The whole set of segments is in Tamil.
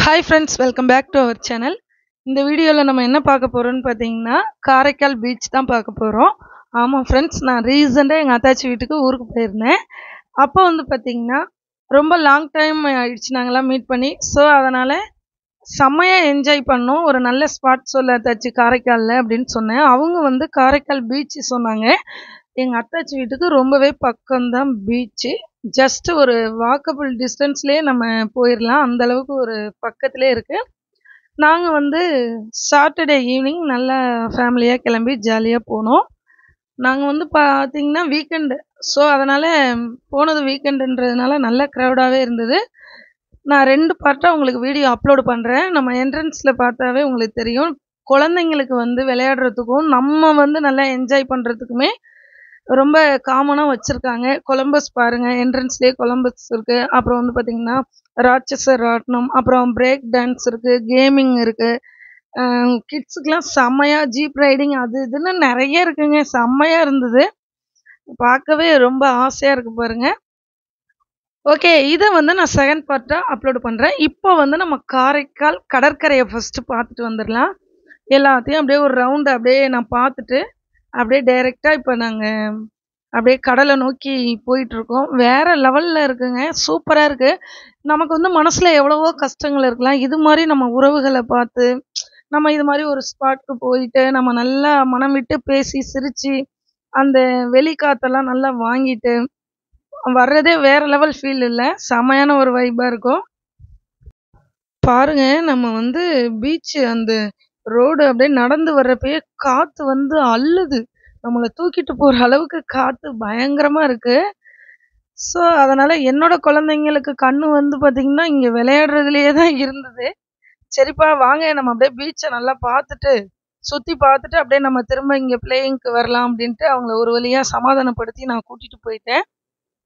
Hi friends, welcome back to our channel. இந்த வீடியோவில் நம்ம என்ன பார்க்க போகிறோம்னு பார்த்தீங்கன்னா, காரைக்கால் பீச் தான் பார்க்க போகிறோம். ஆமாம் ஃப்ரெண்ட்ஸ், நான் ரீசெண்டாக எங்கள் அத்தாச்சி வீட்டுக்கு ஊருக்கு போயிருந்தேன். அப்போ வந்து பார்த்தீங்கன்னா, ரொம்ப லாங் டைம் ஆயிடுச்சு நாங்கள்லாம் மீட் பண்ணி. ஸோ அதனால் செம்மையாக என்ஜாய் பண்ணோம். ஒரு நல்ல ஸ்பாட் சொல்ல அத்தாச்சி காரைக்காலில் அப்படின்னு சொன்னேன். அவங்க வந்து காரைக்கால் பீச் சொன்னாங்க. எங்கள் அத்தாச்சி வீட்டுக்கு ரொம்பவே பக்கம்தான் பீச்சு. ஜஸ்ட் ஒரு வாக்கபிள் டிஸ்டன்ஸ்லேயே நம்ம போயிடலாம். அந்த அளவுக்கு ஒரு பக்கத்துலேயே இருக்குது. நாங்கள் வந்து சாட்டர்டே ஈவினிங் நல்லா ஃபேமிலியாக கிளம்பி ஜாலியாக போனோம். நாங்கள் வந்து பார்த்தீங்கன்னா வீக்கெண்டு. ஸோ அதனால் போனது வீக்கெண்டுன்றதுனால நல்ல க்ரௌடாகவே இருந்தது. நான் 2 பார்ட்டாக உங்களுக்கு வீடியோ அப்லோடு பண்ணுறேன். நம்ம என்ட்ரன்ஸில் பார்த்தாவே உங்களுக்கு தெரியும். குழந்தைங்களுக்கு வந்து விளையாடுறதுக்கும் நம்ம வந்து நல்லா என்ஜாய் பண்ணுறதுக்குமே ரொம்ப காமனாக வச்சுருக்காங்க. கொலம்பஸ் பாருங்கள், என்ட்ரன்ஸ்லேயே கொலம்பஸ் இருக்குது. அப்புறம் வந்து பார்த்திங்கன்னா ராட்சசர் ராட்டினம், அப்புறம் பிரேக் டான்ஸ் இருக்குது, கேமிங் இருக்குது. கிட்ஸுக்கெலாம் செம்மையாக ஜீப் ரைடிங் அது இதுன்னு நிறைய இருக்குங்க. செம்மையாக இருந்தது. பார்க்கவே ரொம்ப ஆசையாக இருக்குது பாருங்கள். ஓகே, இதை வந்து நான் செகண்ட் பார்ட்டாக அப்லோடு பண்ணுறேன். இப்போ வந்து நம்ம காரைக்கால் கடற்கரையை ஃபஸ்ட்டு பார்த்துட்டு வந்துடலாம். எல்லாத்தையும் அப்படியே ஒரு ரவுண்டு அப்படியே நான் பார்த்துட்டு அப்படியே டைரெக்டாக இப்போ நாங்கள் அப்படியே கடலை நோக்கி போயிட்டுருக்கோம். வேறு லெவலில் இருக்குங்க. சூப்பராக இருக்குது. நமக்கு வந்து மனசில் எவ்வளவோ கஷ்டங்கள் இருக்கலாம். இது மாதிரி நம்ம உறவுகளை பார்த்து நம்ம இது மாதிரி ஒரு ஸ்பாட்டுக்கு போயிட்டு நம்ம நல்லா மனம் விட்டு பேசி சிரித்து அந்த வெளிக்காற்றெல்லாம் நல்லா வாங்கிட்டு வர்றதே வேறு லெவல் ஃபீல் இல்லை. செமையான ஒரு வைப்பாக இருக்கும். பாருங்க, நம்ம வந்து பீச்சு அந்த ரோடு அப்படியே நடந்து வர்றப்பயே காற்று வந்து அள்ளுது. நம்மளை தூக்கிட்டு போகிற அளவுக்கு காற்று பயங்கரமாக இருக்குது. ஸோ அதனால் என்னோட குழந்தைங்களுக்கு கண்ணு வந்து பார்த்திங்கன்னா இங்கே விளையாடுறதுலையே தான் இருந்தது. சரிப்பா வாங்க நம்ம அப்படியே பீச்சை நல்லா பார்த்துட்டு சுற்றி பார்த்துட்டு அப்படியே நம்ம திரும்ப இங்கே பிளேயிங்க்கு வரலாம் அப்படின்ட்டு அவங்கள ஒரு வழியாக சமாதானப்படுத்தி நான் கூட்டிகிட்டு போயிட்டேன்.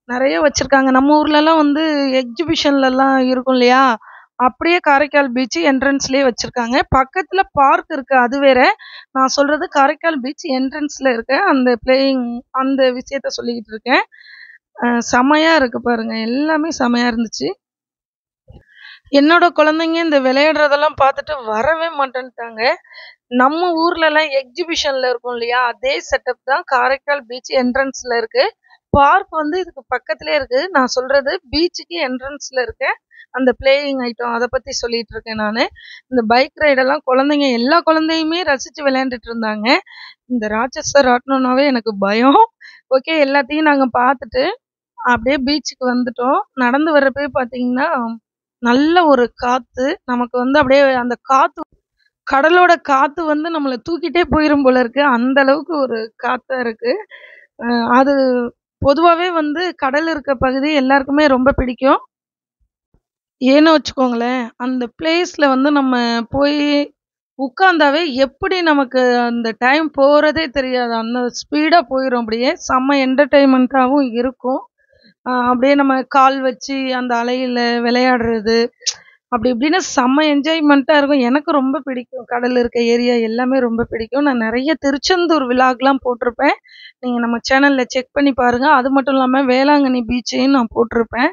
நிறைய வச்சுருக்காங்க. நம்ம ஊர்லலாம் வந்து எக்ஸிபிஷன்லலாம் இருக்கும் இல்லையா, அப்படியே காரைக்கால் பீச் என்ட்ரன்ஸ்லேயே வச்சுருக்காங்க. பக்கத்தில் பார்க் இருக்குது, அது வேற. நான் சொல்கிறது காரைக்கால் பீச் என்ட்ரன்ஸில் இருக்க அந்த பிளேயிங் அந்த விஷயத்த சொல்லிக்கிட்டு இருக்கேன். செமையாக இருக்குது பாருங்கள், எல்லாமே செமையாக இருந்துச்சு. என்னோட குழந்தைங்க இந்த விளையாடுறதெல்லாம் பார்த்துட்டு வரவே மாட்டேன்ட்டாங்க. நம்ம ஊர்லலாம் எக்ஸிபிஷனில் இருக்கும் இல்லையா, அதே செட்டப் தான் காரைக்கால் பீச் என்ட்ரன்ஸில் இருக்குது. பார்க் வந்து இதுக்கு பக்கத்துலேயே இருக்குது. நான் சொல்கிறது பீச்சுக்கு என்ட்ரன்ஸில் இருக்க அந்த பிளேயிங் ஐட்டம் அதை பற்றி சொல்லிகிட்டு இருக்கேன் நான். இந்த பைக் ரைடெல்லாம் குழந்தைங்க எல்லா குழந்தையுமே ரசித்து விளையாண்டுட்டு இருந்தாங்க. இந்த ராட்சசர் ராட்டினம்னாவே எனக்கு பயம். ஓகே, எல்லாத்தையும் நாங்கள் பார்த்துட்டு அப்படியே பீச்சுக்கு வந்துட்டோம். நடந்து வர்றப்பே பார்த்தீங்கன்னா நல்ல ஒரு காற்று. நமக்கு வந்து அப்படியே அந்த காற்று கடலோட காற்று வந்து நம்மளை தூக்கிட்டே போயிடும் போல இருக்குது. அந்த அளவுக்கு ஒரு காற்றா இருக்குது. அது பொதுவாகவே வந்து கடல் இருக்க பகுதி எல்லாருக்குமே ரொம்ப பிடிக்கும். ஏன்னு வச்சுக்கோங்களேன், அந்த பிளேஸில் வந்து நம்ம போய் உட்காந்தாவே எப்படி நமக்கு அந்த டைம் போகிறதே தெரியாது. அந்த ஸ்பீடாக போயிடும். அப்படியே செம்ம என்டர்டெயின்மெண்ட்டாகவும் இருக்கும். அப்படியே நம்ம கால் வச்சு அந்த அலையில் விளையாடுறது அப்படி இப்படின்னு செம்ம என்ஜாய்மெண்ட்டாக இருக்கும். எனக்கு ரொம்ப பிடிக்கும். கடல் இருக்க ஏரியா எல்லாமே ரொம்ப பிடிக்கும். நான் நிறைய திருச்செந்தூர் விலாக்லாம் போட்டிருப்பேன். நீங்கள் நம்ம சேனலில் செக் பண்ணி பாருங்கள். அது மட்டும் இல்லாமல் வேளாங்கண்ணி பீச்சையும் நான் போட்டிருப்பேன்.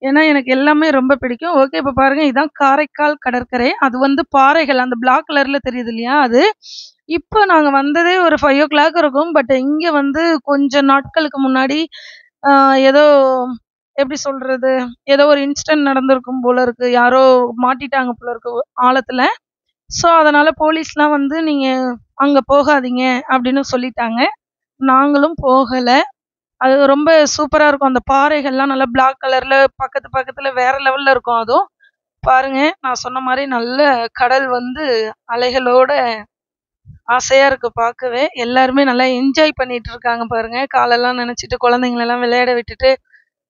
ஏன்னா எனக்கு எல்லாமே ரொம்ப பிடிக்கும். ஓகே, இப்போ பாருங்கள், இதுதான் காரைக்கால் கடற்கரை. அது வந்து பாறைகள் அந்த பிளாக் கலரில் தெரியுது இல்லையா, அது. இப்போ நாங்கள் வந்ததே ஒரு 5 o'clock இருக்கும். பட் இங்கே வந்து கொஞ்சம் நாட்களுக்கு முன்னாடி ஏதோ எப்படி சொல்கிறது, ஏதோ ஒரு இன்சிடென்ட் நடந்திருக்கும் போல இருக்குது. யாரோ மாட்டிட்டாங்க போல இருக்கு ஆழத்தில். ஸோ அதனால் போலீஸ்லாம் வந்து நீங்கள் அங்கே போகாதீங்க அப்படின்னு சொல்லிட்டாங்க. நாங்களும் போகலை. அது ரொம்ப சூப்பராக இருக்கும். அந்த பாறைகள்லாம் நல்லா பிளாக் கலரில் பக்கத்தில் வேறு லெவலில் இருக்கும். அதுவும் பாருங்கள், நான் சொன்ன மாதிரி நல்ல கடல் வந்து அலைகளோட ஆசையாக இருக்குது பார்க்கவே. எல்லாருமே நல்லா என்ஜாய் பண்ணிகிட்டு இருக்காங்க பாருங்கள். காலெல்லாம் நினச்சிட்டு குழந்தைங்களெல்லாம் விளையாட விட்டுட்டு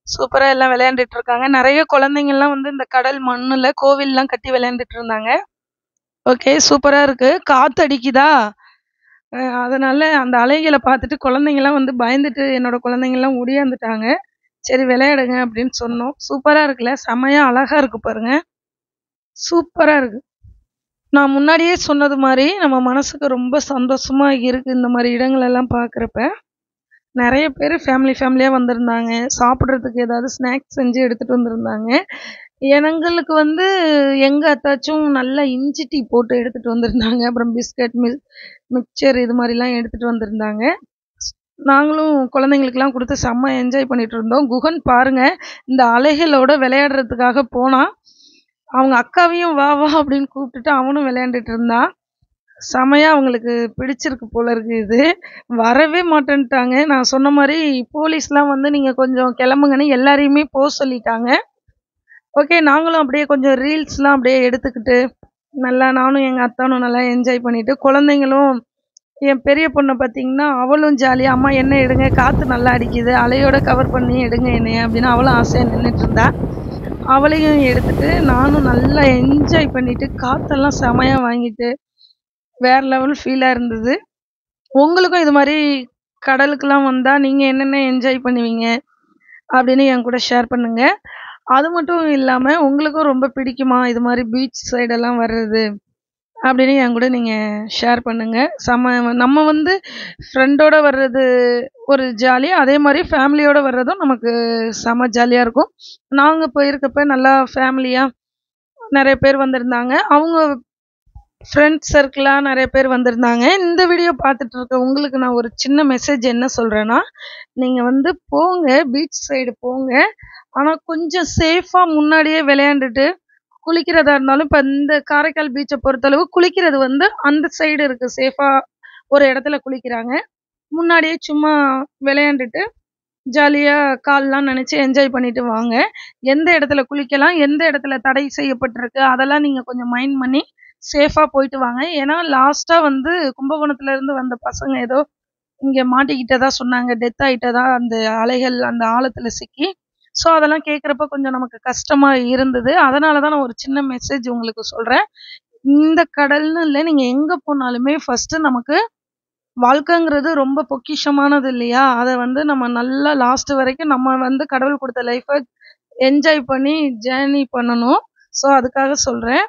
சூப்பராக எல்லாம் விளையாண்டுட்டு இருக்காங்க. நிறைய குழந்தைங்கள்லாம் வந்து இந்த கடல் மண்ணில் கோவில்லாம் கட்டி விளையாண்டுட்டு இருந்தாங்க. ஓகே, சூப்பராக இருக்குது. காற்று அடிக்குதா, அதனால் அந்த அலைகளை பார்த்துட்டு குழந்தைங்கள்லாம் வந்து பயந்துட்டு என்னோட குழந்தைங்கள்லாம் ஓடியாந்துட்டாங்க. சரி விளையாடுங்க அப்படின்னு சொன்னோம். சூப்பராக இருக்குல்ல, செம்மையாக அழகாக இருக்குது பாருங்கள். சூப்பராக இருக்குது. நான் முன்னாடியே சொன்னது மாதிரி நம்ம மனசுக்கு ரொம்ப சந்தோஷமாக இருக்குது இந்த மாதிரி இடங்களெல்லாம் பார்க்குறப்ப. நிறைய பேர் ஃபேமிலியாக வந்திருந்தாங்க. சாப்பிட்றதுக்கு ஏதாவது ஸ்நாக்ஸ் செஞ்சு எடுத்துகிட்டு வந்திருந்தாங்க. எங்களுக்கு வந்து எங்க அத்தாச்சும் நல்லா இஞ்சி டீ போட்டு எடுத்துட்டு வந்திருந்தாங்க. அப்புறம் பிஸ்கட், மிக்சர் இது மாரிலாம் எடுத்துட்டு வந்திருந்தாங்க. நாங்களும் குழந்தைங்களுக்குலாம் குடுத்து செம்ம என்ஜாய் பண்ணிட்டு இருந்தோம். குகன் பாருங்க, இந்த அலைகளோட விளையாடுறதுக்காக போனான். அவங்க அக்காவையும் வா வா அப்படின்னு கூப்பிட்டுட்டு அவனும் விளையாண்டுட்டு இருந்தான். செமையா அவங்களுக்கு பிடிச்சிருக்கு போல இருக்கு இது. வரவே மாட்டேன்ட்டாங்க. நான் சொன்ன மாரி போலீஸ்லாம் வந்து நீங்க கொஞ்சம் கிளம்புங்கன்னு எல்லாரையுமே சொல்லிட்டாங்க. ஓகே, நாங்களும் அப்படியே கொஞ்சம் ரீல்ஸ்லாம் அப்படியே எடுத்துக்கிட்டு, நல்லா நானும் எங்க அத்தானும் நல்லா என்ஜாய் பண்ணிட்டு, குழந்தைங்களும் என் பெரிய பொண்ண பார்த்தீங்கன்னா, அவளும் ஜாலியா அம்மா என்ன எடுங்க, காத்து நல்லா அடிக்குது. அலையோட கவர் பண்ணி எடுங்க என்னைய அப்படின்னு அவளும் ஆசையா நின்னுட்டு இருந்தா. அவளையும் எடுத்துட்டு நானும் நல்லா என்ஜாய் பண்ணிட்டு, காத்தெல்லாம் செமையா வாங்கிட்டு, வேற லெவல் ஃபீலா இருந்தது. உங்களுக்கும் இது மாரி கடலுக்குலாம் வந்தா நீங்க என்னென்ன என்ஜாய் பண்ணுவீங்க? அப்படின்னு என் கூட ஷேர் பண்ணுங்க. அது மட்டும் இல்லாம உங்களுக்கும் ரொம்ப பிடிக்குமா? இது மாரி பீச் சைடெல்லாம் வர்றது? அப்படின்னு என் கூட நீங்க ஷேர் பண்ணுங்க. நம்ம வந்து ஃப்ரெண்டோட வர்றது ஒரு ஜாலி. அதே மாரி ஃபேமிலியோட வர்றதும் நமக்கு செம ஜாலியா இருக்கும். நாங்க போயிருக்கப்ப நல்லா ஃபேமிலியா நெறைய பேர் வந்திருந்தாங்க. அவங்க ஃப்ரெண்ட்ஸ் சர்க்கிளா நெறைய பேர் வந்திருந்தாங்க. இந்த வீடியோ பார்த்துட்டு இருக்க உங்களுக்கு நான் ஒரு சின்ன மெசேஜ் என்ன சொல்றேன்னா, நீங்க வந்து போங்க, பீச் சைடு போங்க. ஆனா கொஞ்சம் சேஃபா முன்னாடியே விளையாண்டுட்டு, குளிக்கிறதா இருந்தாலும் இப்ப இந்த காரைக்கால் பீச்ச பொறுத்தளவு குளிக்கிறது வந்து அந்த சைடு இருக்கு. சேஃபா ஒரு இடத்துல குளிக்கிறாங்க. முன்னாடியே சும்மா விளையாண்டுட்டு, ஜாலியா கால்லாம் நனைச்சு என்ஜாய் பண்ணிட்டு வாங்க. எந்த இடத்துல குளிக்கலாம், எந்த இடத்துல தடை செய்யப்பட்டிருக்கு, அதெல்லாம் நீங்க கொஞ்சம் மைண்ட் பண்ணி சேஃபா போயிட்டு வாங்க. ஏன்னா லாஸ்ட்டா வந்து கும்பகோணத்துல இருந்து வந்த பசங்க ஏதோ இங்க மாட்டிக்கிட்டதா சொன்னாங்க. டெத் ஆயிட்டதா அந்த அலைகள் அந்த ஆழத்துல சிக்கி. ஸோ அதெல்லாம் கேட்குறப்ப கொஞ்சம் நமக்கு கஷ்டமா இருந்தது. அதனால தான் நான் ஒரு சின்ன மெசேஜ் உங்களுக்கு சொல்றேன். இந்த கடல்னு இல்ல, நீங்க எங்க போனாலுமே ஃபர்ஸ்ட்டு நமக்கு வாழ்க்கைங்கிறது ரொம்ப பொக்கிஷமானது இல்லையா? அத வந்து நம்ம நல்லா லாஸ்ட் வரைக்கும் நம்ம வந்து கடவுள் குடுத்த லைஃப என்ஜாய் பண்ணி ஜேர்னி பண்ணணும். ஸோ அதுக்காக சொல்றேன்.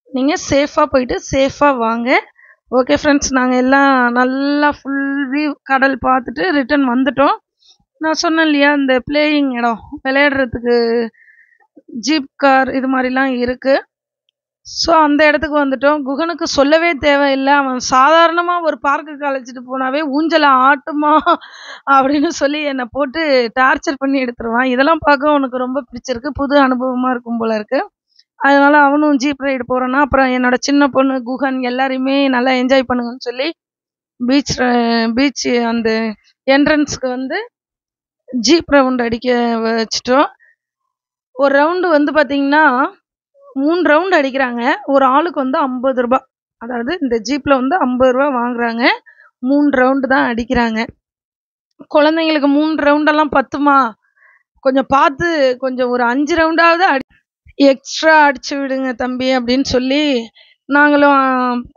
நீங்க சேஃபா போயிட்டு சேஃபா வாங்க. ஓகே ஃப்ரெண்ட்ஸ், நாங்க எல்லாம் நல்லா ஃபுல் வியூ கடல் பார்த்துட்டு ரிட்டர்ன் வந்துட்டோம். நான் சொன்னேன் இல்லையா, இந்த பிளேயிங் இடம் விளையாடுறதுக்கு ஜீப் கார் இது மாரிலாம் இருக்கு. ஸோ அந்த இடத்துக்கு வந்துட்டோம். குகனுக்கு சொல்லவே தேவையில்ல. அவன் சாதாரணமா ஒரு பார்க்குக்கு அழைச்சிட்டு போனாவே ஊஞ்சல ஆட்டுமா அப்படின்னு சொல்லி என்ன போட்டு டார்ச்சர் பண்ணி எடுத்துருவான். இதெல்லாம் பார்க்க அவனுக்கு ரொம்ப பிடிச்சிருக்கு. புது அனுபவமா இருக்கும் போல இருக்கு. அதனால அவனும் ஜீப் ரைடு போறான்னா, அப்புறம் என்னோட சின்ன பொண்ணு குகன் எல்லாரையுமே நல்லா என்ஜாய் பண்ணுங்கன்னு சொல்லி பீச் அந்த என்ட்ரன்ஸ்க்கு வந்து ஜீப் ரவுண்ட் அடிக்க வச்சுட்டோம். ஒரு ரவுண்டு வந்து பார்த்தீங்கன்னா 3 ரவுண்ட் அடிக்கிறாங்க. ஒரு ஆளுக்கு வந்து ரூ. 50. அதாவது இந்த ஜீப்ல வந்து ரூ. 50 வாங்குறாங்க. 3 ரவுண்டு தான் அடிக்கிறாங்க. குழந்தைங்களுக்கு 3 ரவுண்டெல்லாம் பத்துமா? கொஞ்சம் பார்த்து கொஞ்சம் ஒரு 5 ரவுண்டாவது எக்ஸ்ட்ரா அடிச்சு விடுங்க தம்பி அப்படின்னு சொல்லி நாங்களும்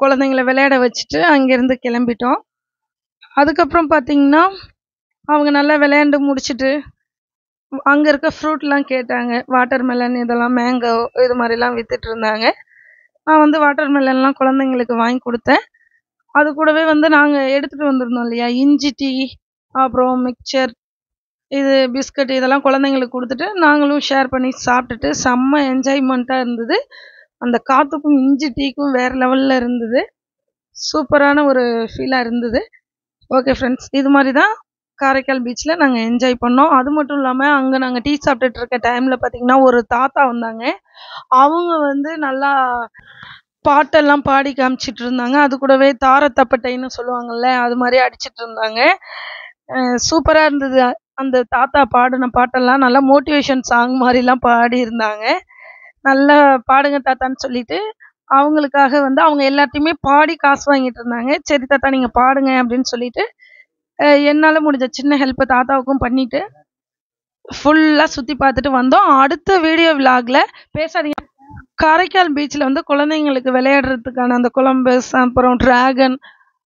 குழந்தைங்கள விளையாட வச்சுட்டு அங்கேருந்து கிளம்பிட்டோம். அதுக்கப்புறம் பார்த்தீங்கன்னா, அவங்க நல்லா விளையாண்டு முடிச்சுட்டு அங்க இருக்க ஃப்ரூட்லாம் கேட்டாங்க. வாட்டர் மெலன் இதெல்லாம் மேங்கோ இது மாரிலாம் வித்துட்டு இருந்தாங்க. நான் வந்து வாட்டர் மெலன்லாம் குழந்தைங்களுக்கு வாங்கி குடுத்தேன். அது கூடவே வந்து நாங்க எடுத்துட்டு வந்திருந்தோம் இல்லையா, இஞ்சி டீ, அப்புறம் மிக்சர், இது பிஸ்கட் இதெல்லாம் குழந்தைங்களுக்கு குடுத்துட்டு, நாங்களும் ஷேர் பண்ணி சாப்பிட்டுட்டு செம்ம என்ஜாய்மெண்ட்டா இருந்தது. அந்த காத்துக்கும் இஞ்சி டீக்கும் வேற லெவல்ல இருந்தது. சூப்பரான ஒரு ஃபீலா இருந்தது. ஓகே ஃப்ரெண்ட்ஸ், இது மாரி தான் காரைக்கால் பீச்ல நாங்க என்ஜாய் பண்ணோம். அது மட்டும் இல்லாம அங்க நாங்க டீ சாப்பிட்டுட்டு இருக்க டைம்ல பார்த்தீங்கன்னா, ஒரு தாத்தா வந்தாங்க. அவங்க வந்து நல்லா பாட்டெல்லாம் பாடி காமிச்சிட்டு இருந்தாங்க. அது கூடவே தார தப்பட்டைன்னு சொல்லுவாங்கல்ல, அது மாரி அடிச்சிட்டு இருந்தாங்க. சூப்பரா இருந்தது. அந்த தாத்தா பாடுன பாட்டெல்லாம் நல்லா மோட்டிவேஷன் சாங் மாரிலாம் பாடியிருந்தாங்க. நல்லா பாடுங்க தாத்தான்னு சொல்லிட்டு, அவங்களுக்காக வந்து அவங்க எல்லார்ட்டயுமே பாடி காசு வாங்கிட்டு இருந்தாங்க. சரி தாத்தா நீங்க பாடுங்க அப்படின்னு சொல்லிட்டு, என்னால முடிஞ்ச சின்ன ஹெல்ப் தாத்தாவுக்கும் பண்ணிட்டு, ஃபுல்லா சுத்தி பார்த்துட்டு வந்தோம். அடுத்த வீடியோ விலாக்ல பேசாதீங்க. காரைக்கால் பீச்ல வந்து குழந்தைங்களுக்கு விளையாடுறதுக்கான அந்த கொலம்பஸ், அப்புறம் டிராகன்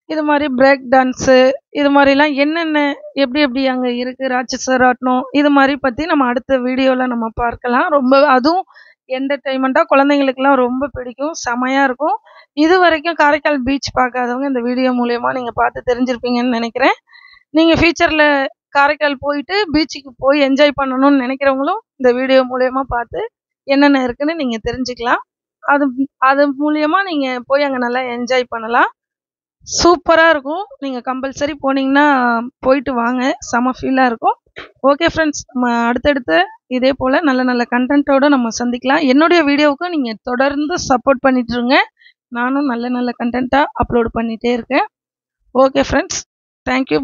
இது மாரி பிரேக் டான்ஸு இது மாரிலாம் என்னென்ன எப்படி எப்படி அங்க இருக்கு, ராட்சச ராட்டினம் இது மாரி பத்தி நம்ம அடுத்த வீடியோல நம்ம பார்க்கலாம். ரொம்ப அதுவும் என்டர்டெயின்மெண்ட்டா குழந்தைங்களுக்குலாம் ரொம்ப பிடிக்கும். செமையா இருக்கும். இதுவரைக்கும் காரைக்கால் பீச் பார்க்காதவங்க இந்த வீடியோ மூலியமா நீங்க பார்த்து தெரிஞ்சிருப்பீங்கன்னு நெனைக்கிறேன். நீங்க ஃபியூச்சர்ல காரைக்கால் போயிட்டு பீச்சுக்கு போய் என்ஜாய் பண்ணணும்னு நெனைக்கிறவங்களும் இந்த வீடியோ மூலியமா பார்த்து என்னென்ன இருக்குன்னு நீங்கள் தெரிஞ்சுக்கலாம். அது அது மூலியமாக நீங்கள் போய் அங்கே நல்லா என்ஜாய் பண்ணலாம். சூப்பராக இருக்கும். நீங்கள் கம்பல்சரி போனீங்கன்னா போயிட்டு வாங்க, செம ஃபீலாக இருக்கும். ஓகே ஃப்ரெண்ட்ஸ், நம்ம அடுத்தடுத்து இதே போல் நல்ல நல்ல கண்டென்ட்டோடு நம்ம சந்திக்கலாம். என்னுடைய வீடியோவுக்கு நீங்கள் தொடர்ந்து சப்போர்ட் பண்ணிட்டுருங்க. நானும் நல்ல நல்ல கண்டென்ட்டாக அப்லோட் பண்ணிகிட்டே இருக்கேன். Okay friends, thank you.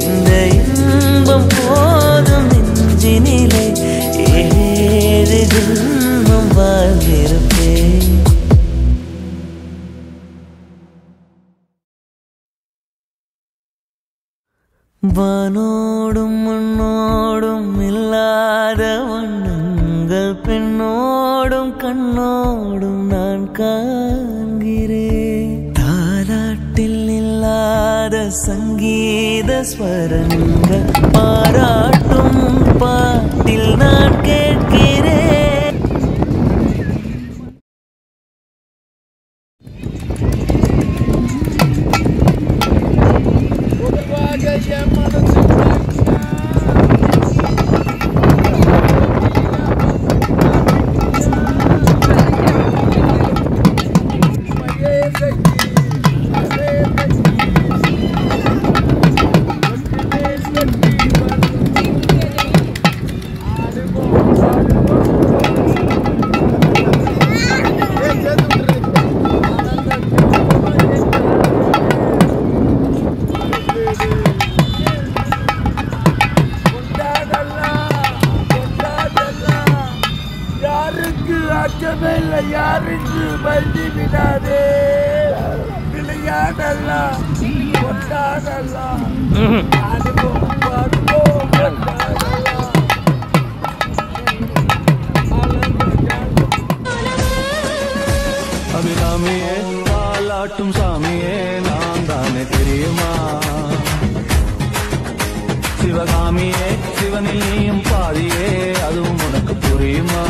இந்த இன்பம் போதும் நெஞ்சினிலே ஏழு ஜென்மம் வாழ்ந்திருப்பேன். வானோடும் மண்ணோடும் இல்லாத வண்ணங்கள் பெண்ணோடும் கண்ணோடும் நான் காண்கிறேன். தாலாட்டில் இல்லாத சங்கீத ஸ்வரங்கள் பாராட்டும் பாட்டில் நான் கேட்கிறேன். யாருக்கு பள்ளி விடாதே விளையாடலாம் கொண்டாடலாம் அனுபவம் வருவோம் கொண்டாடலாம். அபிராமியே தாலாட்டும் சாமியே நான் தானே தெரியுமா? சிவகாமியே சிவனில் நீயும் பாதியே அதுவும் உனக்கு புரியுமா?